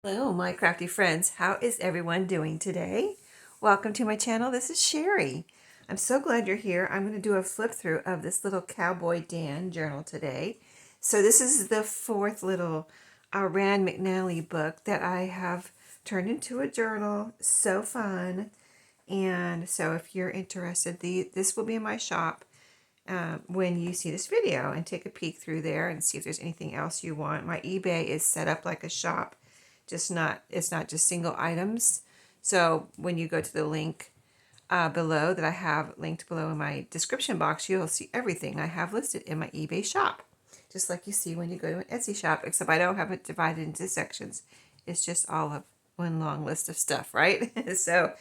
Hello, my crafty friends. How is everyone doing today? Welcome to my channel. This is Sheree. I'm so glad you're here. I'm going to do a flip through of this little Cowboy Dan journal today. So this is the fourth little Rand McNally book that I have turned into a journal. So fun. And so if you're interested, this will be in my shop when you see this video, and take a peek through there and see if there's anything else you want. My eBay is set up like a shop, it's not just single items. So when you go to the link below that I have linked below in my description box, you'll see everything I have listed in my eBay shop, just like you see when you go to an Etsy shop, except I don't have it divided into sections. It's just all of one long list of stuff, right? So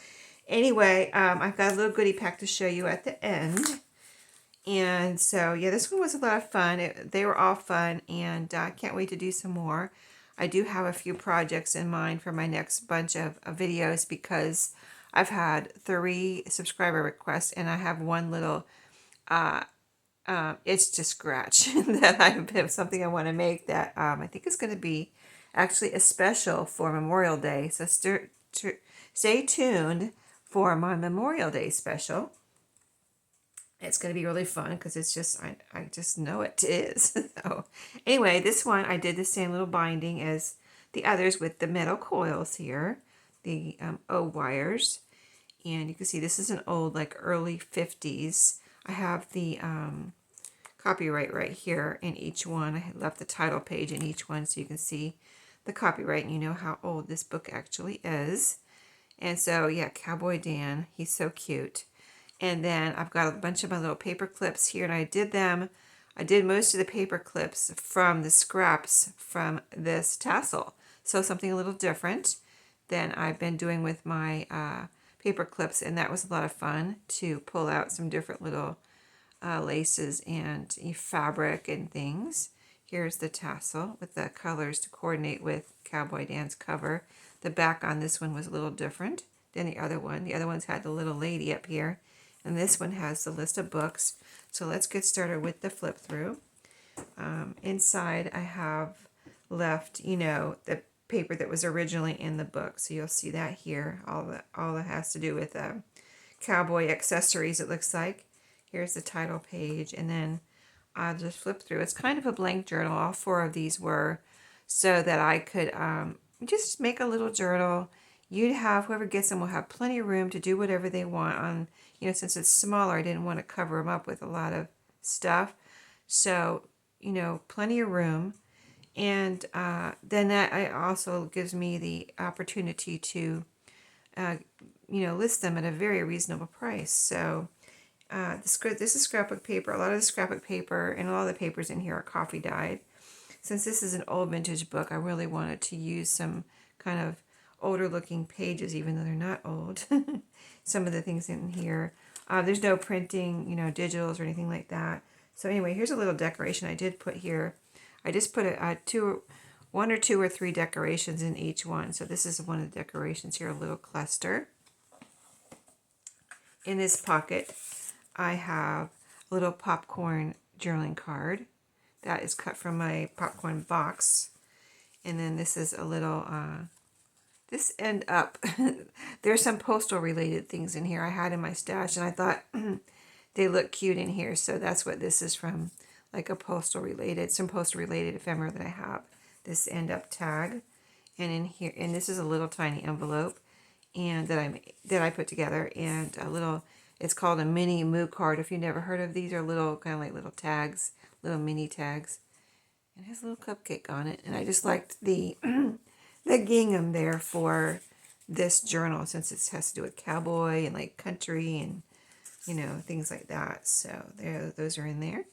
anyway, I've got a little goodie pack to show you at the end. And so, yeah, this one was a lot of fun. They were all fun, and I can't wait to do some more. I do have a few projects in mind for my next bunch of videos, because I've had 3 subscriber requests, and I have one little itch to scratch that I have something I want to make that I think is going to be actually a special for Memorial Day. So stay tuned for my Memorial Day special. It's going to be really fun because it's just, I just know it is. So anyway, this one I did the same little binding as the others with the metal coils here, the O wires. And you can see this is an old, like early 50s. I have the copyright right here in each one. I left the title page in each one so you can see the copyright and you know how old this book actually is. And so, yeah, Cowboy Dan, he's so cute. And then I've got a bunch of my little paper clips here, and I did most of the paper clips from the scraps from this tassel. So something a little different than I've been doing with my paper clips, and that was a lot of fun to pull out some different little laces and fabric and things. Here's the tassel with the colors to coordinate with Cowboy Dan's cover. The back on this one was a little different than the other one. The other ones had the little lady up here, and this one has the list of books. So let's get started with the flip through. Inside I have left, the paper that was originally in the book. So you'll see that here, all that has to do with cowboy accessories, it looks like. Here's the title page, and then I'll just flip through. It's kind of a blank journal. All 4 of these were so that I could just make a little journal. Whoever gets them will have plenty of room to do whatever they want on, since it's smaller, I didn't want to cover them up with a lot of stuff. So, plenty of room. And then that also gives me the opportunity to, list them at a very reasonable price. So this is scrapbook paper. A lot of the scrapbook paper and a lot of the papers in here are coffee dyed. Since this is an old vintage book, I really wanted to use some kind of older looking pages, even though they're not old. Some of the things in here. There's no printing, digitals or anything like that. So anyway, here's a little decoration I did put here. I just put 1 or 2 or 3 decorations in each one. So this is one of the decorations here, a little cluster. In this pocket, I have a little popcorn journaling card that is cut from my popcorn box. And then this is a little, this end up, there's some postal related things in here I had in my stash, and I thought they look cute in here. So that's what this is from, like some postal related ephemera that I have. This end up tag. And in here, and this is a little tiny envelope and that I put together, and a little, it's called a mini moo card. If you've never heard of these, are little, kind of like little tags, little mini tags. It has a little cupcake on it, and I just liked the the gingham there for this journal, since it has to do with cowboy and like country and things like that. So those are in there.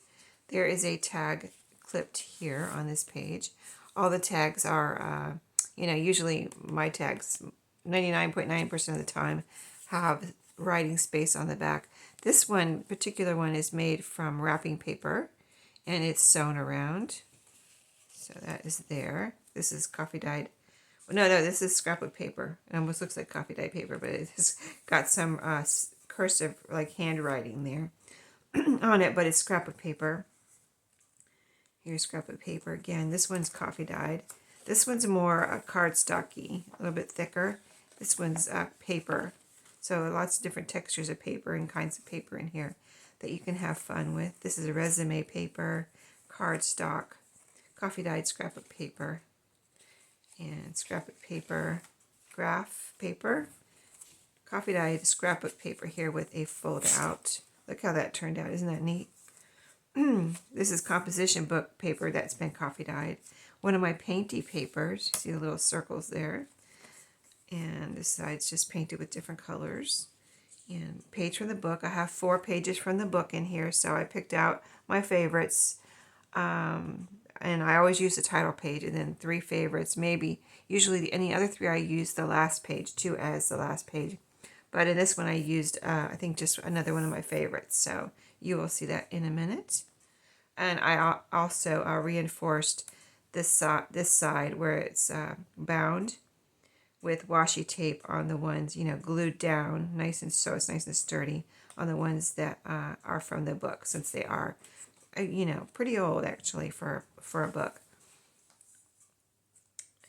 There is a tag clipped here on this page. All the tags are, usually my tags 99.9% of the time have writing space on the back. This particular one is made from wrapping paper, and it's sewn around. So that is there. This is coffee dyed. No, this is scrapbook paper. It almost looks like coffee dyed paper, but it has got some cursive, like handwriting there on it, but it's scrapbook paper. Here's scrapbook paper again. This one's coffee dyed. This one's more cardstocky, a little bit thicker. This one's paper. So lots of different textures of paper and kinds of paper in here that you can have fun with. This is a resume paper, cardstock, coffee dyed scrapbook paper, and scrapbook paper, graph paper, coffee dyed scrapbook paper here with a fold out. Look how that turned out. Isn't that neat? This is composition book paper that's been coffee dyed. One of my painty papers. You see the little circles there. And this side's just painted with different colors. And page from the book. I have 4 pages from the book in here, so I picked out my favorites. And I always use the title page and then 3 favorites. Maybe, usually any other 3 I use the last page too as the last page. But in this one I used, I think, just another one of my favorites. So you will see that in a minute. And I also reinforced this side where it's bound with washi tape on the ones, glued down, nice and so it's nice and sturdy on the ones that are from the book, since they are, pretty old actually for a book.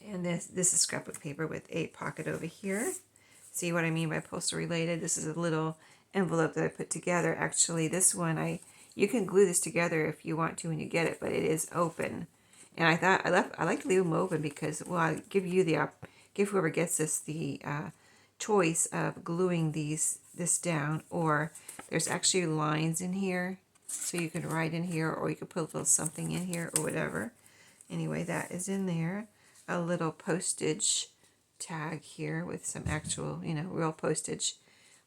And this is scrapbook paper with a pocket over here. See what I mean by postal related? This is a little envelope that I put together. Actually, this one you can glue this together if you want to when you get it, but it is open. And I thought I like to leave them open because, well, I give whoever gets this the choice of gluing this down, or there's actually lines in here, so you can write in here, or you could put a little something in here or whatever. Anyway, that is in there. A little postage tag here with some actual, real postage.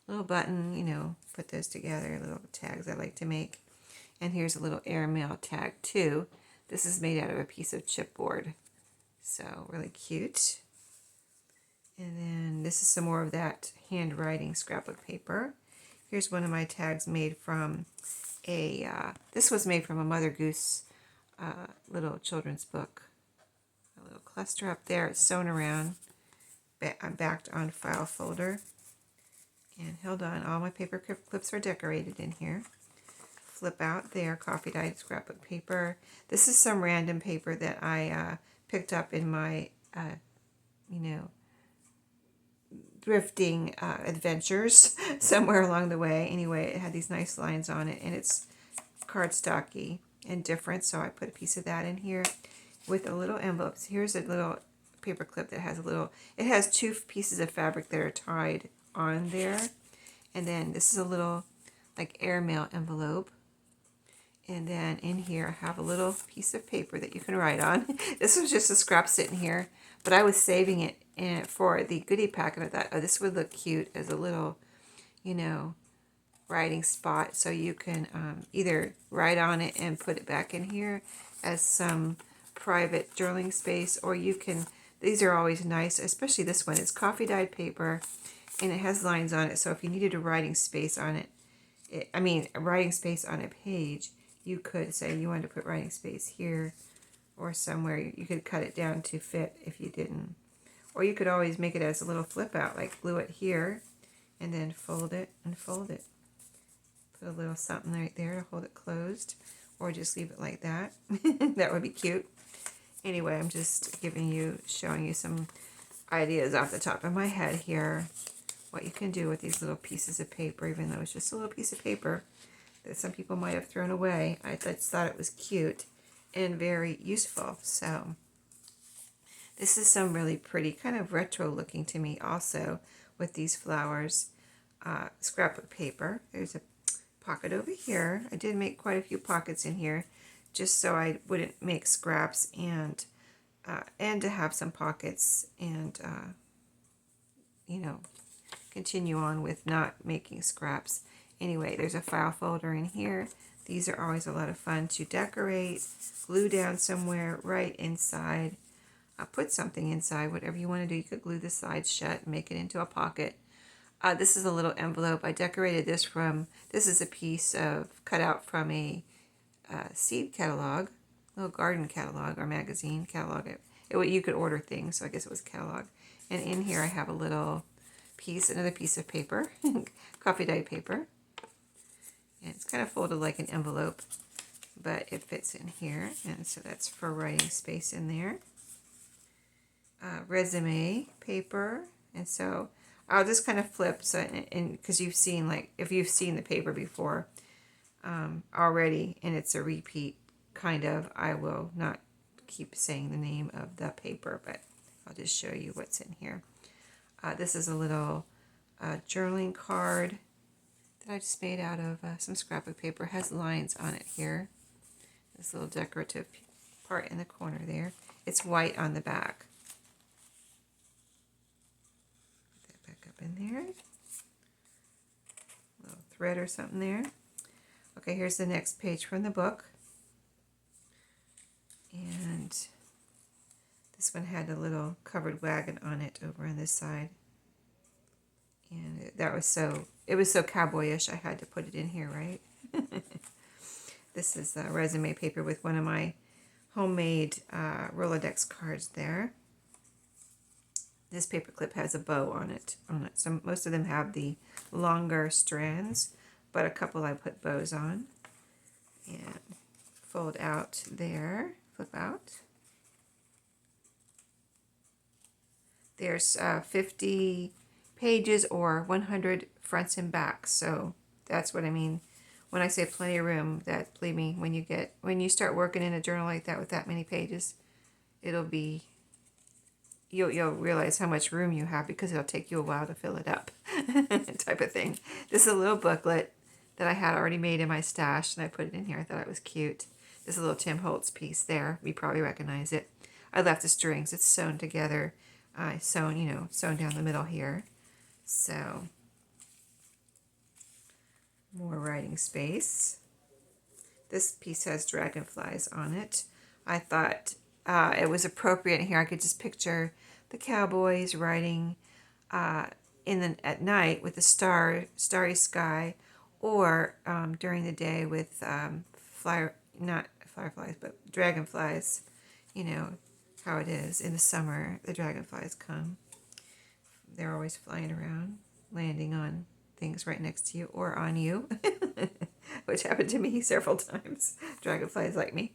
Little button, put those together, little tags I like to make. And here's a little airmail tag too. This is made out of a piece of chipboard. So really cute. And then this is some more of that handwriting scrapbook paper. Here's one of my tags made from this was made from a Mother Goose little children's book. A little cluster up there. It's sewn around. I'm backed on file folder. And held on. All my paper clips are decorated in here. Flip out there, coffee dyed scrapbook paper. This is some random paper that I picked up in my, thrifting adventures somewhere along the way. Anyway, it had these nice lines on it, and it's cardstocky and different, so I put a piece of that in here with a little envelope. So here's a little paper clip that has it has 2 pieces of fabric that are tied on there. And then this is a little like airmail envelope. And then in here I have a little piece of paper that you can write on. This was just a scrap sitting here, but I was saving it for the goodie pack, and I thought, oh, this would look cute as a little, writing spot. So you can either write on it and put it back in here as some private journaling space, or you can, these are always nice, especially this one. It's coffee dyed paper, and it has lines on it. So if you needed a writing space on a writing space on a page, you could say you wanted to put writing space here or somewhere. You could cut it down to fit if you didn't. Or you could always make it as a little flip out, like glue it here and then fold it and fold it. Put a little something right there to hold it closed, or just leave it like that. That would be cute. Anyway, I'm just showing you some ideas off the top of my head here, what you can do with these little pieces of paper, even though it's just a little piece of paper that some people might have thrown away. I just thought it was cute and very useful. So this is some really pretty, kind of retro looking to me also, with these flowers. Scrapbook paper. There's a pocket over here. I did make quite a few pockets in here just so I wouldn't make scraps, and to have some pockets, and continue on with not making scraps. Anyway, there's a file folder in here. These are always a lot of fun to decorate, glue down somewhere, write inside, put something inside, whatever you want to do. You could glue the sides shut and make it into a pocket. This is a little envelope. I decorated this this is a piece of cut out from a seed catalog, little garden catalog or magazine catalog. You could order things, so I guess it was a catalog. And in here I have a little piece, another piece of paper, coffee dyed paper. And it's kind of folded like an envelope, but it fits in here, and so that's for writing space in there. resume paper. And so I'll just kind of flip, so, and because you've seen, like, if you've seen the paper before already and it's a repeat, kind of, I will not keep saying the name of the paper, but I'll just show you what's in here. This is a little journaling card that I just made out of some scrapbook paper. It has lines on it here. This little decorative part in the corner there. It's white on the back. Put that back up in there. A little thread or something there. Okay, here's the next page from the book. And this one had a little covered wagon on it over on this side. And that was so, it was so cowboyish, I had to put it in here, right? This is resume paper with one of my homemade Rolodex cards there. This paper clip has a bow on it. So most of them have the longer strands, but a couple I put bows on. And fold out there, flip out. There's 50 pages or 100 fronts and backs, so that's what I mean when I say plenty of room. That, believe me, when you start working in a journal like that with that many pages, it'll be, you'll realize how much room you have, because it'll take you a while to fill it up type of thing. This is a little booklet that I had already made in my stash, and I put it in here. I thought it was cute. This is a little Tim Holtz piece there. You probably recognize it. I left the strings. It's sewn together. Sewn down the middle here. So, more writing space. This piece has dragonflies on it. I thought it was appropriate here. I could just picture the cowboys riding at night with the starry sky, or during the day with not fireflies, but dragonflies. You know how it is in the summer. The dragonflies come. They're always flying around, landing on things right next to you or on you, which happened to me several times. Dragonflies like me.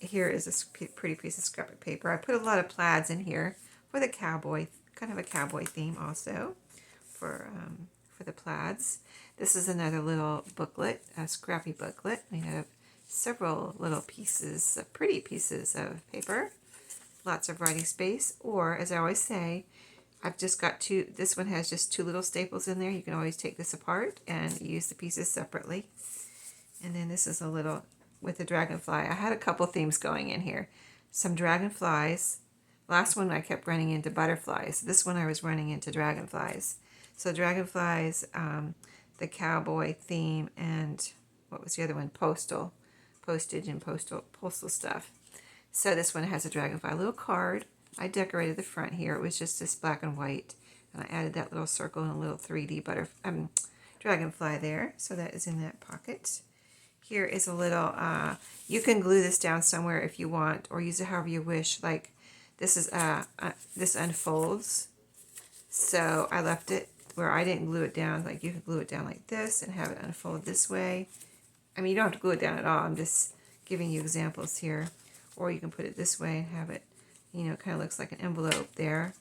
Here is a pretty piece of scrapbook paper. I put a lot of plaids in here for the cowboy, kind of a cowboy theme also for the plaids. This is another little booklet, a scrappy booklet made out of several little pieces, pretty pieces of paper. Lots of writing space, or as I always say, I've just got two. This one has just two little staples in there. You can always take this apart and use the pieces separately. And then this is a little with the dragonfly. I had a couple themes going in here. Some dragonflies. Last one I kept running into butterflies. This one I was running into dragonflies. So dragonflies, the cowboy theme, and what was the other one? Postage and postal stuff. So this one has a dragonfly, a little card. I decorated the front here. It was just this black and white, and I added that little circle and a little 3D dragonfly there. So that is in that pocket. Here is a little, you can glue this down somewhere if you want, or use it however you wish. Like this is, this unfolds. So I left it where I didn't glue it down. Like you can glue it down like this and have it unfold this way. I mean, you don't have to glue it down at all. I'm just giving you examples here. Or you can put it this way and have it, it kind of looks like an envelope there.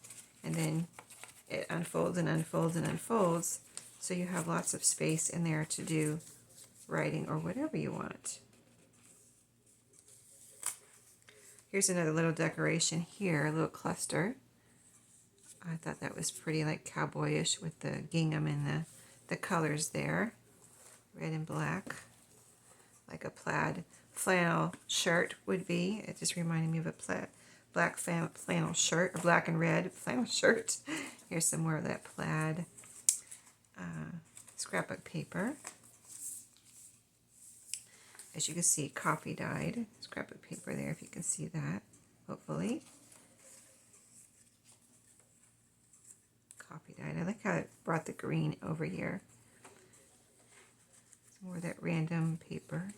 And then it unfolds and unfolds and unfolds. So you have lots of space in there to do writing or whatever you want. Here's another little decoration here, a little cluster. I thought that was pretty, like cowboyish with the gingham and the colors there. Red and black. Like a plaid flannel shirt would be. It just reminded me of a black flannel shirt, or black and red flannel shirt. Here's some more of that plaid scrapbook paper. As you can see, coffee dyed scrapbook paper there, if you can see that, hopefully. Coffee dyed. I like how it brought the green over here. Some more of that random paper.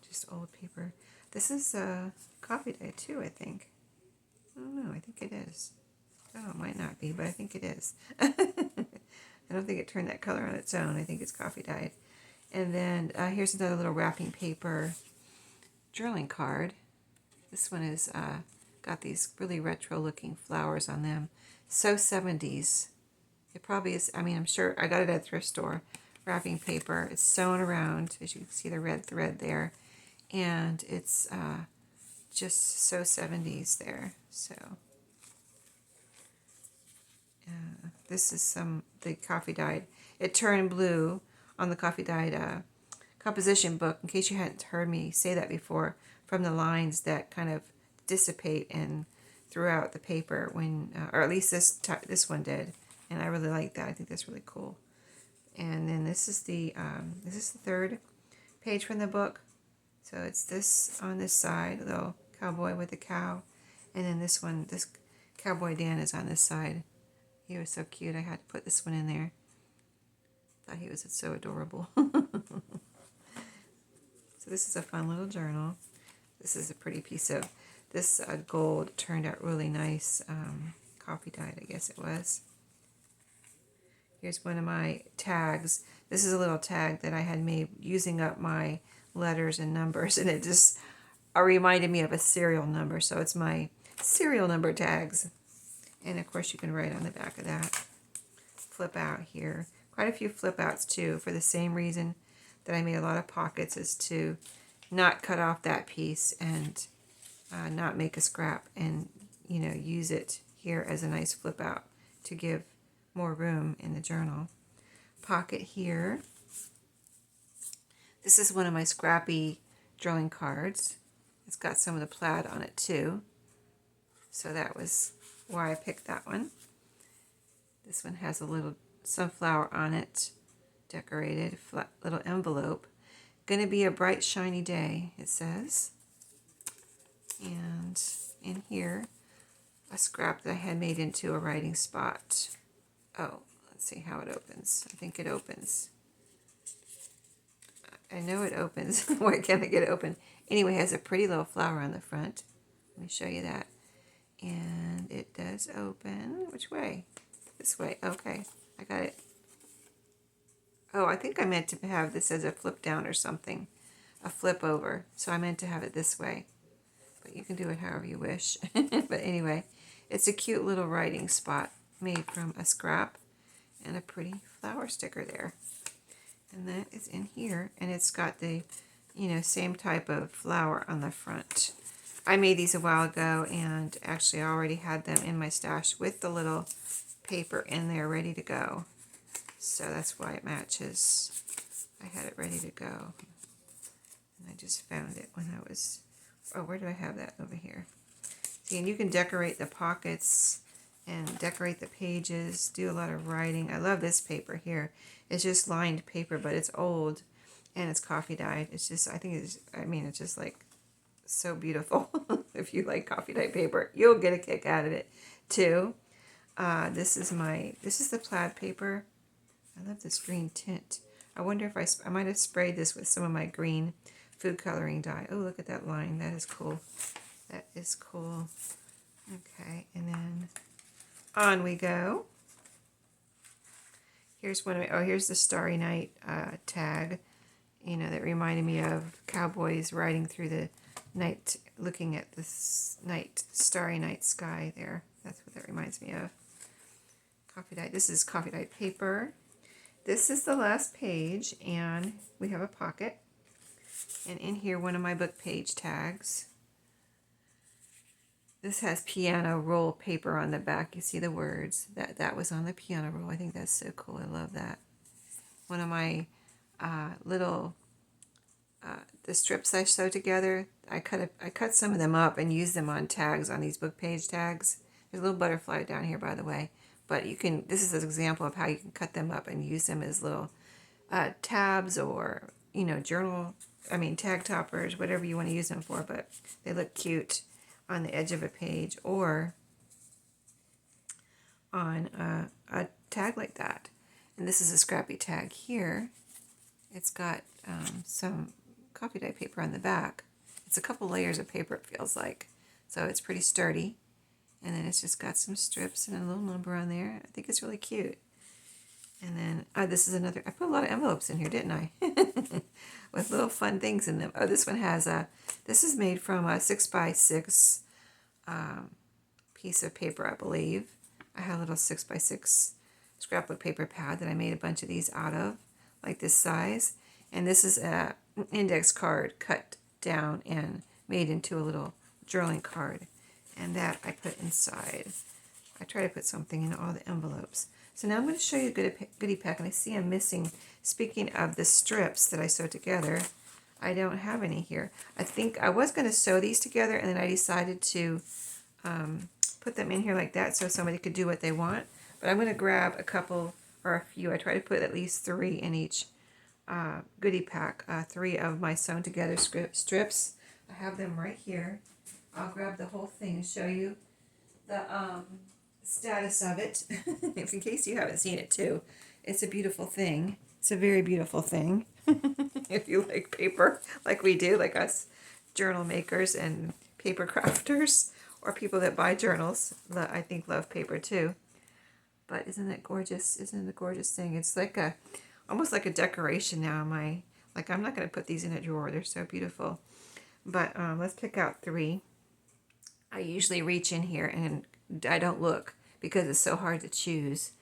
Just old paper. This is coffee dye too, I think. I don't know, I think it is. Oh, it might not be, but I think it is. I don't think it turned that color on its own. I think it's coffee dyed. And then here's another little wrapping paper journaling card. This one is got got these really retro looking flowers on them. So 70s. It probably is, I mean, I'm sure I got it at a thrift store. Wrapping paper. It's sewn around, as you can see the red thread there. And it's just so 70s there. So this is the coffee dyed. It turned blue on the coffee dyed composition book, in case you hadn't heard me say that before, from the lines that kind of dissipate and throughout the paper when, or at least this one did, and I really like that. I think that's really cool. And then this is the third page from the book. So it's this on this side, little cowboy with a cow, and then this one, this Cowboy Dan is on this side. He was so cute. I had to put this one in there. Thought he was so adorable. So this is a fun little journal. This is a pretty piece of this gold. Turned out really nice. Coffee dyed, I guess it was. Here's one of my tags. This is a little tag that I had made using up my letters and numbers, and it just reminded me of a serial number. So it's my serial number tags. And of course you can write on the back of that. Flip out here. Quite a few flip outs too, for the same reason that I made a lot of pockets, is to not cut off that piece and not make a scrap, and use it here as a nice flip out to give more room in the journal. Pocket here. This is one of my scrappy drawing cards. It's got some of the plaid on it too, so that was why I picked that one. This one has a little sunflower on it, decorated, flat little envelope. Gonna be a bright shiny day, it says. And in here, a scrap that I had made into a writing spot. Oh, let's see how it opens. I think it opens. I know it opens. Why can't I get it open? Anyway, it has a pretty little flower on the front. Let me show you that. And it does open. Which way? This way. Okay, I got it. Oh, I think I meant to have this as a flip down or something. A flip over. So I meant to have it this way. But you can do it however you wish. But anyway, it's a cute little writing spot made from a scrap and a pretty flower sticker there. And that is in here. And it's got the, same type of flower on the front. I made these a while ago, and actually I already had them in my stash with the little paper in there ready to go. So that's why it matches. I had it ready to go. And I just found it when I was, oh, where do I have that? Over here. See, and you can decorate the pockets and decorate the pages, do a lot of writing. I love this paper here. It's just lined paper, but it's old and it's coffee dyed. It's just, it's just like so beautiful. If you like coffee dyed paper, you'll get a kick out of it too. This is the plaid paper. I love this green tint. I wonder if I might have sprayed this with some of my green food coloring dye. Oh, look at that line. That is cool. That is cool. Okay, and then on we go. Here's here's the Starry Night tag. That reminded me of cowboys riding through the night, looking at this starry night sky there. That's what that reminds me of. Coffee dyed. This is coffee dyed paper. This is the last page, and we have a pocket. And in here, one of my book page tags. This has piano roll paper on the back. You see the words. That was on the piano roll. I think that's so cool. I love that. One of my little the strips I sewed together. I cut some of them up and used them on tags, on these book page tags. There's a little butterfly down here, by the way. But this is an example of how you can cut them up and use them as little tabs, or tag toppers, whatever you want to use them for. But they look cute on the edge of a page or on a tag like that. And this is a scrappy tag here. It's got some coffee dye paper on the back. It's a couple layers of paper, it feels like. So it's pretty sturdy. And then it's just got some strips and a little number on there. I think it's really cute. And then this is another. I put a lot of envelopes in here, didn't I? With little fun things in them. Oh, this one has this is made from a 6x6 piece of paper, I believe. I had a little 6x6 scrapbook paper pad that I made a bunch of these out of, like this size. And this is an index card cut down and made into a little journaling card. And that I put inside. I try to put something in all the envelopes. So now I'm going to show you a goodie pack, and I see I'm missing, speaking of the strips that I sewed together, I don't have any here. I think I was going to sew these together, and then I decided to put them in here like that so somebody could do what they want. But I'm going to grab a couple or a few. I try to put at least 3 in each goodie pack, 3 of my sewn together strips. I have them right here. I'll grab the whole thing and show you the status of it, if in case you haven't seen it too. It's a beautiful thing. It's a very beautiful thing. If you like paper, like we do, like us journal makers and paper crafters, or people that buy journals, that I think love paper too. But isn't it gorgeous? Isn't it a gorgeous thing? It's like a, almost like a decoration now. Like I'm not going to put these in a drawer. They're so beautiful. But let's pick out 3. I usually reach in here and I don't look because it's so hard to choose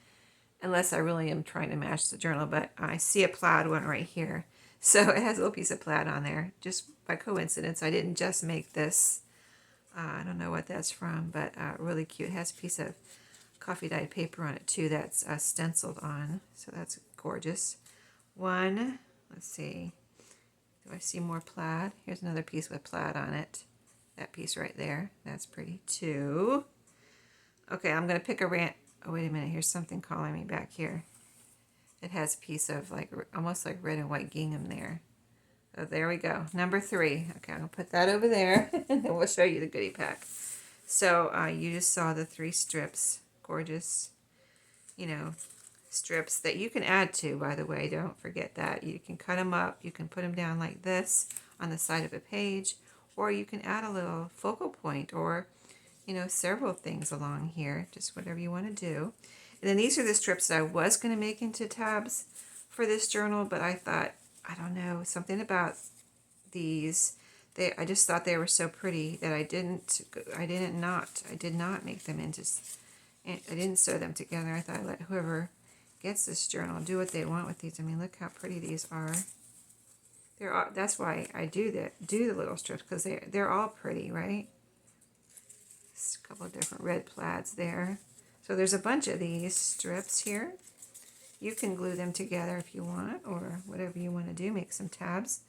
unless I really am trying to match the journal. But I see a plaid one right here. So it has a little piece of plaid on there. Just by coincidence, I didn't just make this. I don't know what that's from, but really cute. It has a piece of coffee dyed paper on it too that's stenciled on. So that's gorgeous. One, let's see. Do I see more plaid? Here's another piece with plaid on it. That piece right there. That's pretty too. Okay, I'm going to pick a oh, wait a minute. Here's something calling me back here. It has a piece of like almost like red and white gingham there. So there we go. Number 3. Okay, I'm going to put that over there and then we'll show you the goodie pack. So you just saw the 3 strips. Gorgeous, strips that you can add to, by the way. Don't forget that. You can cut them up. You can put them down like this on the side of a page. Or you can add a little focal point or, several things along here. Just whatever you want to do. And then these are the strips that I was going to make into tabs for this journal. But I thought, I don't know, something about these. I just thought they were so pretty that I did not make them into, I didn't sew them together. I thought I'd let whoever gets this journal do what they want with these. I mean, look how pretty these are. That's why I do the little strips, because they're all pretty, right? Just a couple of different red plaids there. So there's a bunch of these strips here. You can glue them together if you want, or whatever you want to do. Make some tabs.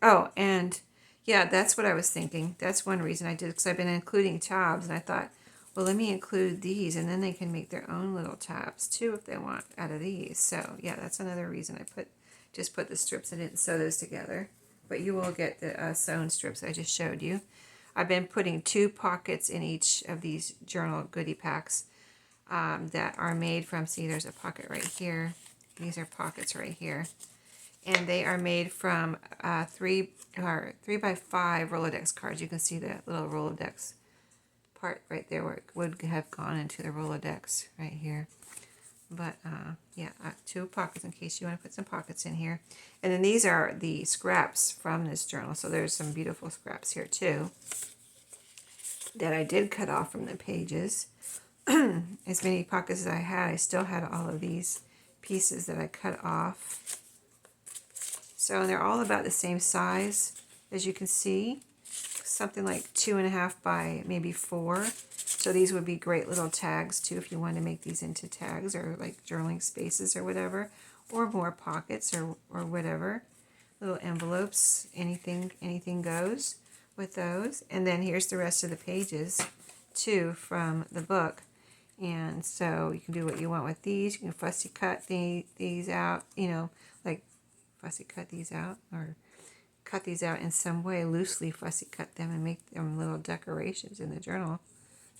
Oh, and yeah, that's what I was thinking. That's one reason I did, because I've been including tabs, and I thought, well, let me include these, and then they can make their own little tabs too if they want out of these. So yeah, that's another reason I just put the strips. I didn't sew those together, but you will get the sewn strips I just showed you. I've been putting 2 pockets in each of these journal goodie packs that are made from, see, there's a pocket right here. These are pockets right here. And they are made from 3x5 Rolodex cards. You can see the little Rolodex part right there where it would have gone into the Rolodex right here. But yeah, 2 pockets in case you want to put some pockets in here. And then these are the scraps from this journal. So there's some beautiful scraps here too that I did cut off from the pages. As many pockets as I had, I still had all of these pieces that I cut off. So they're all about the same size, as you can see. Something like 2.5 by maybe 4. So these would be great little tags too if you want to make these into tags or like journaling spaces or whatever, or more pockets or whatever. Little envelopes, anything goes with those. And then here's the rest of the pages too from the book. And so you can do what you want with these. You can fussy cut these out, like fussy cut these out, or cut these out in some way, loosely fussy cut them and make them little decorations in the journal.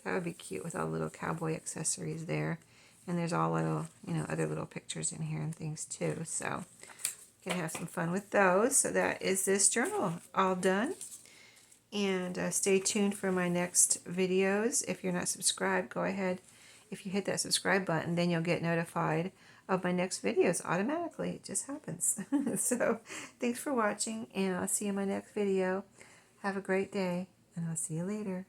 That would be cute with all the little cowboy accessories there. And there's all little, other little pictures in here and things too. So you can have some fun with those. So that is this journal all done. And stay tuned for my next videos. If you're not subscribed, go ahead. If you hit that subscribe button, then you'll get notified of my next videos automatically. It just happens. So thanks for watching, and I'll see you in my next video. Have a great day, and I'll see you later.